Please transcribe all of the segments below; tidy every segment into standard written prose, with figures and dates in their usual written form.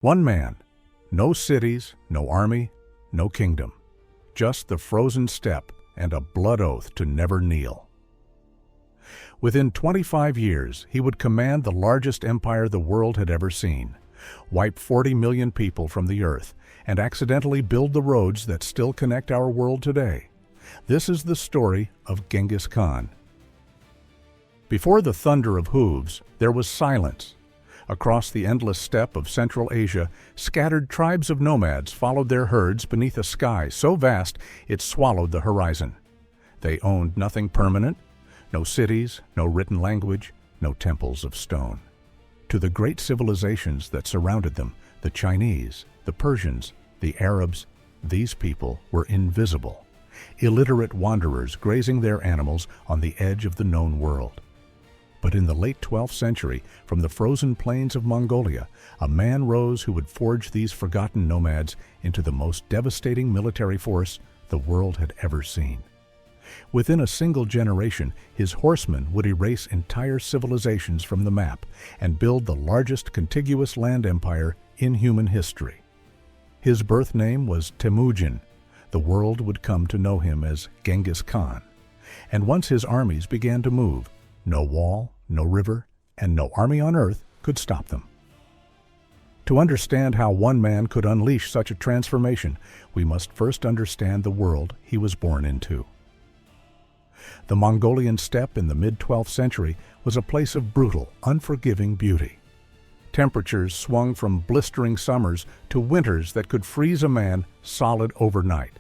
One man, no cities, no army, no kingdom, just the frozen steppe and a blood oath to never kneel. Within 25 years, he would command the largest empire the world had ever seen, wipe 40 million people from the earth, and accidentally build the roads that still connect our world today. This is the story of Genghis Khan. Before the thunder of hooves, there was silence. Across the endless steppe of Central Asia, scattered tribes of nomads followed their herds beneath a sky so vast it swallowed the horizon. They owned nothing permanent, no cities, no written language, no temples of stone. To the great civilizations that surrounded them, the Chinese, the Persians, the Arabs, these people were invisible, illiterate wanderers grazing their animals on the edge of the known world. But in the late 12th century, from the frozen plains of Mongolia, a man rose who would forge these forgotten nomads into the most devastating military force the world had ever seen. Within a single generation, his horsemen would erase entire civilizations from the map and build the largest contiguous land empire in human history. His birth name was Temujin. The world would come to know him as Genghis Khan. And once his armies began to move, no wall, no river, and no army on earth could stop them. To understand how one man could unleash such a transformation, we must first understand the world he was born into. The Mongolian steppe in the mid-12th century was a place of brutal, unforgiving beauty. Temperatures swung from blistering summers to winters that could freeze a man solid overnight.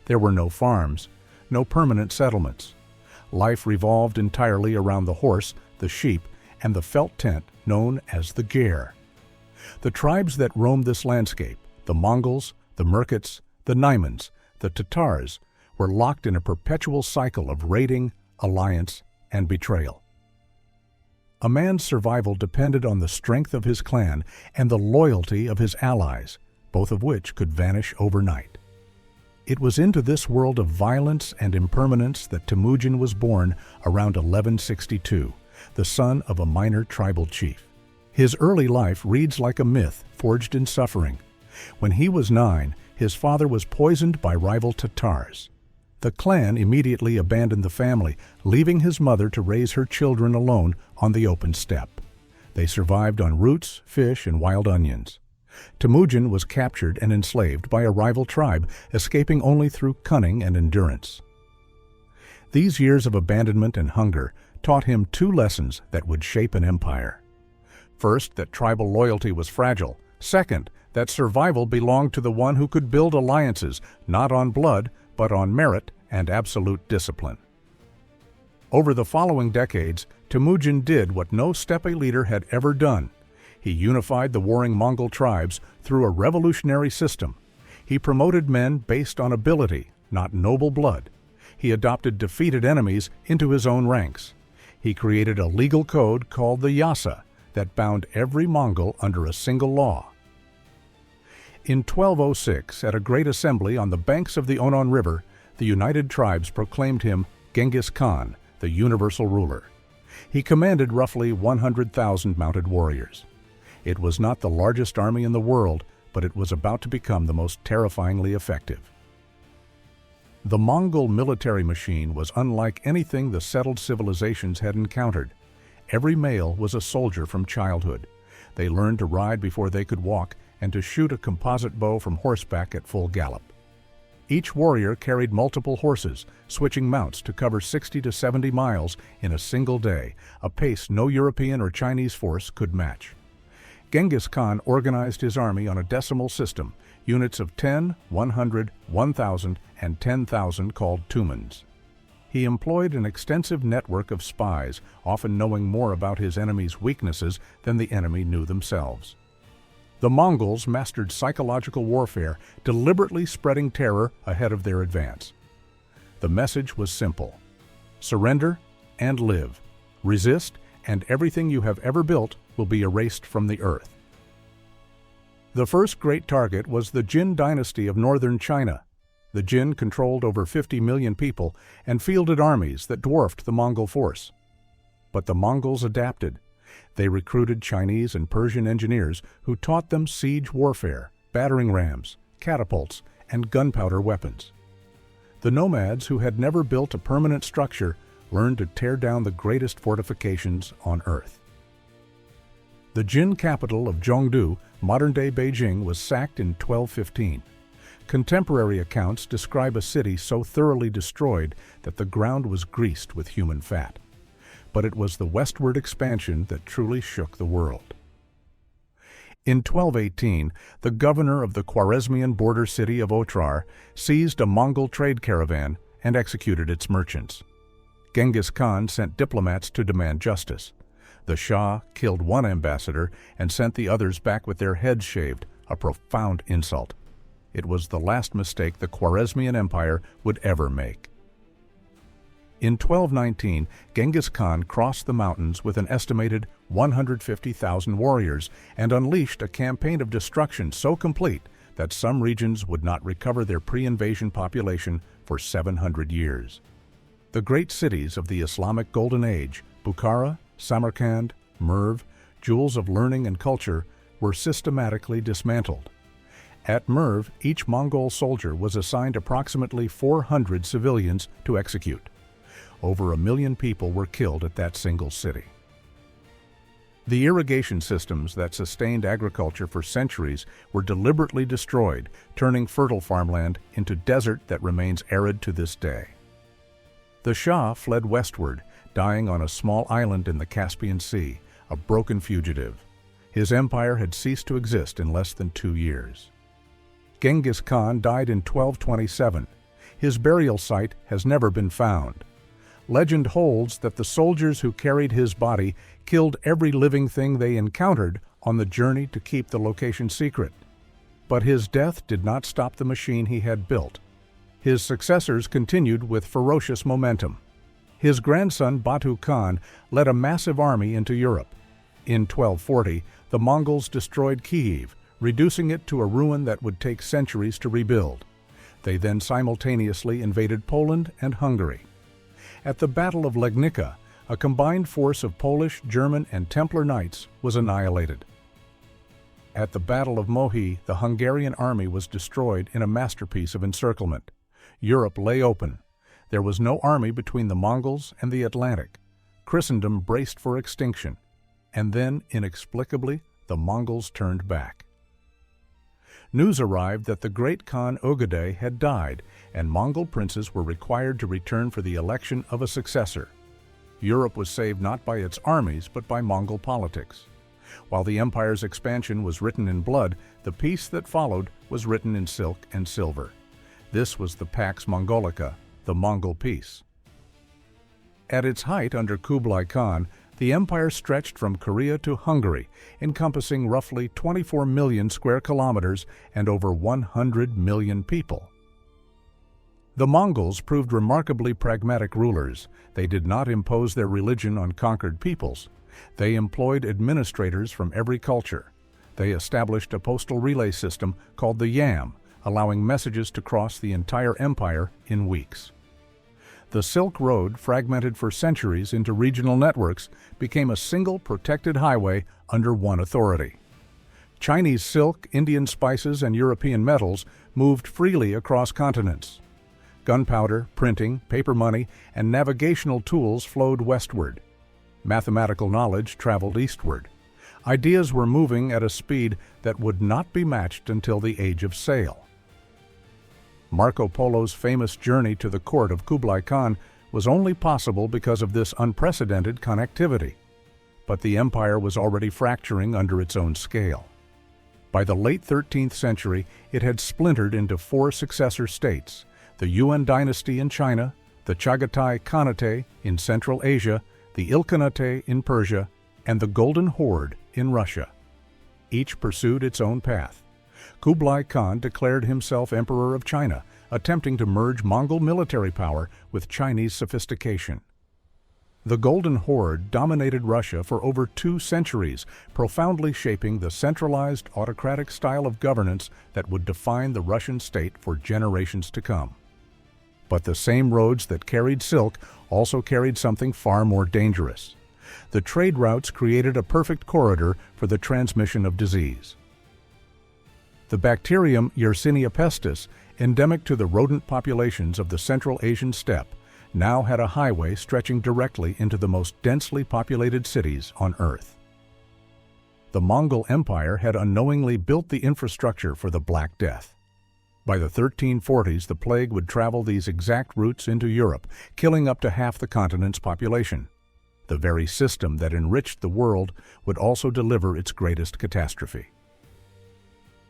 There were no farms, no permanent settlements. Life revolved entirely around the horse, the sheep, and the felt tent known as the ger. The tribes that roamed this landscape, the Mongols, the Merkits, the Naimans, the Tatars, were locked in a perpetual cycle of raiding, alliance, and betrayal. A man's survival depended on the strength of his clan and the loyalty of his allies, both of which could vanish overnight. It was into this world of violence and impermanence that Temujin was born around 1162, the son of a minor tribal chief. His early life reads like a myth forged in suffering. When he was 9, his father was poisoned by rival Tatars. The clan immediately abandoned the family, leaving his mother to raise her children alone on the open steppe. They survived on roots, fish, and wild onions. Temujin was captured and enslaved by a rival tribe, escaping only through cunning and endurance. These years of abandonment and hunger taught him 2 lessons that would shape an empire. First, that tribal loyalty was fragile. Second, that survival belonged to the one who could build alliances, not on blood, but on merit and absolute discipline. Over the following decades, Temujin did what no steppe leader had ever done. He unified the warring Mongol tribes through a revolutionary system. He promoted men based on ability, not noble blood. He adopted defeated enemies into his own ranks. He created a legal code called the Yasa that bound every Mongol under a single law. In 1206, at a great assembly on the banks of the Onon River, the United Tribes proclaimed him Genghis Khan, the universal ruler. He commanded roughly 100,000 mounted warriors. It was not the largest army in the world, but it was about to become the most terrifyingly effective. The Mongol military machine was unlike anything the settled civilizations had encountered. Every male was a soldier from childhood. They learned to ride before they could walk and to shoot a composite bow from horseback at full gallop. Each warrior carried multiple horses, switching mounts to cover 60 to 70 miles in a single day, a pace no European or Chinese force could match. Genghis Khan organized his army on a decimal system, units of 10, 100, 1,000, and 10,000 called tumans. He employed an extensive network of spies, often knowing more about his enemy's weaknesses than the enemy knew themselves. The Mongols mastered psychological warfare, deliberately spreading terror ahead of their advance. The message was simple: surrender and live. Resist, and everything you have ever built will be erased from the earth. The first great target was the Jin dynasty of northern China. The Jin controlled over 50 million people and fielded armies that dwarfed the Mongol force. But the Mongols adapted. They recruited Chinese and Persian engineers who taught them siege warfare, battering rams, catapults, and gunpowder weapons. The nomads, who had never built a permanent structure, learned to tear down the greatest fortifications on earth. The Jin capital of Zhongdu, modern-day Beijing, was sacked in 1215. Contemporary accounts describe a city so thoroughly destroyed that the ground was greased with human fat. But it was the westward expansion that truly shook the world. In 1218, the governor of the Khwarezmian border city of Otrar seized a Mongol trade caravan and executed its merchants. Genghis Khan sent diplomats to demand justice. The Shah killed one ambassador and sent the others back with their heads shaved, a profound insult. It was the last mistake the Khwarezmian Empire would ever make. In 1219, Genghis Khan crossed the mountains with an estimated 150,000 warriors and unleashed a campaign of destruction so complete that some regions would not recover their pre-invasion population for 700 years. The great cities of the Islamic Golden Age, Bukhara, Samarkand, Merv, jewels of learning and culture, were systematically dismantled. At Merv, each Mongol soldier was assigned approximately 400 civilians to execute. Over 1 million people were killed at that single city. The irrigation systems that sustained agriculture for centuries were deliberately destroyed, turning fertile farmland into desert that remains arid to this day. The Shah fled westward, dying on a small island in the Caspian Sea, a broken fugitive. His empire had ceased to exist in less than 2 years. Genghis Khan died in 1227. His burial site has never been found. Legend holds that the soldiers who carried his body killed every living thing they encountered on the journey to keep the location secret. But his death did not stop the machine he had built. His successors continued with ferocious momentum. His grandson Batu Khan led a massive army into Europe. In 1240, the Mongols destroyed Kyiv, reducing it to a ruin that would take centuries to rebuild. They then simultaneously invaded Poland and Hungary. At the Battle of Legnica, a combined force of Polish, German, and Templar knights was annihilated. At the Battle of Mohi, the Hungarian army was destroyed in a masterpiece of encirclement. Europe lay open. There was no army between the Mongols and the Atlantic. Christendom braced for extinction. And then, inexplicably, the Mongols turned back. News arrived that the great Khan Ogedei had died, and Mongol princes were required to return for the election of a successor. Europe was saved not by its armies, but by Mongol politics. While the empire's expansion was written in blood, the peace that followed was written in silk and silver. This was the Pax Mongolica, the Mongol peace. At its height under Kublai Khan, the empire stretched from Korea to Hungary, encompassing roughly 24 million square kilometers and over 100 million people. The Mongols proved remarkably pragmatic rulers. They did not impose their religion on conquered peoples. They employed administrators from every culture. They established a postal relay system called the Yam, allowing messages to cross the entire empire in weeks. The Silk Road, fragmented for centuries into regional networks, became a single protected highway under one authority. Chinese silk, Indian spices, and European metals moved freely across continents. Gunpowder, printing, paper money, and navigational tools flowed westward. Mathematical knowledge traveled eastward. Ideas were moving at a speed that would not be matched until the age of sail. Marco Polo's famous journey to the court of Kublai Khan was only possible because of this unprecedented connectivity. But the empire was already fracturing under its own scale. By the late 13th century, it had splintered into 4 successor states: the Yuan dynasty in China, the Chagatai Khanate in Central Asia, the Ilkhanate in Persia, and the Golden Horde in Russia. Each pursued its own path. Kublai Khan declared himself Emperor of China, attempting to merge Mongol military power with Chinese sophistication. The Golden Horde dominated Russia for over 2 centuries, profoundly shaping the centralized autocratic style of governance that would define the Russian state for generations to come. But the same roads that carried silk also carried something far more dangerous. The trade routes created a perfect corridor for the transmission of disease. The bacterium Yersinia pestis, endemic to the rodent populations of the Central Asian steppe, now had a highway stretching directly into the most densely populated cities on Earth. The Mongol Empire had unknowingly built the infrastructure for the Black Death. By the 1340s, the plague would travel these exact routes into Europe, killing up to half the continent's population. The very system that enriched the world would also deliver its greatest catastrophe.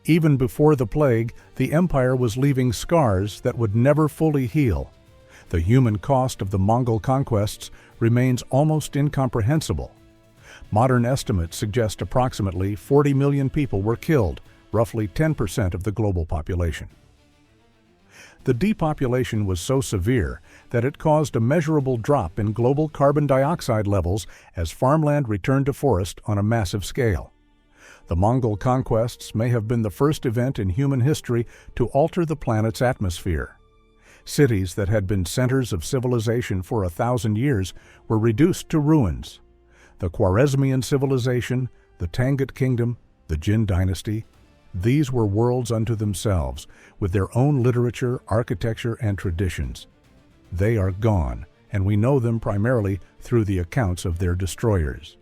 Even before the plague, the empire was leaving scars that would never fully heal. The human cost of the Mongol conquests remains almost incomprehensible. Modern estimates suggest approximately 40 million people were killed, roughly 10% of the global population. The depopulation was so severe that it caused a measurable drop in global carbon dioxide levels as farmland returned to forest on a massive scale. The Mongol conquests may have been the first event in human history to alter the planet's atmosphere. Cities that had been centers of civilization for 1,000 years were reduced to ruins. The Khwarezmian civilization, the Tangut Kingdom, the Jin dynasty, these were worlds unto themselves, with their own literature, architecture, and traditions. They are gone, and we know them primarily through the accounts of their destroyers.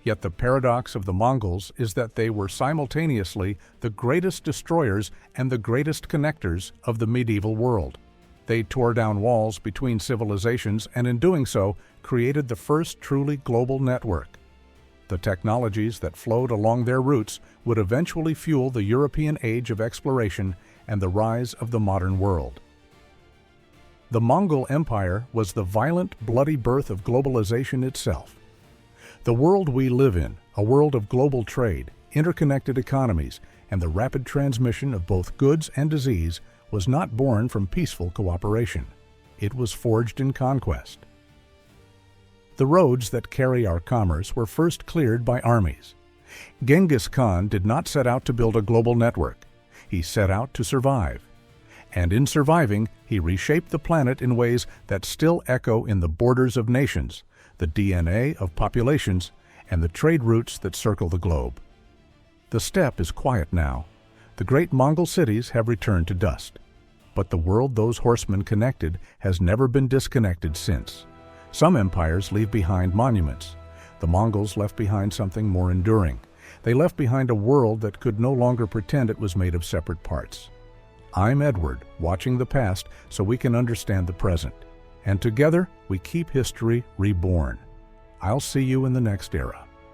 Yet the paradox of the Mongols is that they were simultaneously the greatest destroyers and the greatest connectors of the medieval world. They tore down walls between civilizations and in doing so created the first truly global network. The technologies that flowed along their routes would eventually fuel the European age of exploration and the rise of the modern world. The Mongol Empire was the violent, bloody birth of globalization itself. The world we live in, a world of global trade, interconnected economies, and the rapid transmission of both goods and disease, was not born from peaceful cooperation. It was forged in conquest. The roads that carry our commerce were first cleared by armies. Genghis Khan did not set out to build a global network. He set out to survive. And in surviving, he reshaped the planet in ways that still echo in the borders of nations, the DNA of populations, and the trade routes that circle the globe. The steppe is quiet now. The great Mongol cities have returned to dust. But the world those horsemen connected has never been disconnected since. Some empires leave behind monuments. The Mongols left behind something more enduring. They left behind a world that could no longer pretend it was made of separate parts. I'm Edward, watching the past so we can understand the present. And together, we keep history reborn. I'll see you in the next era.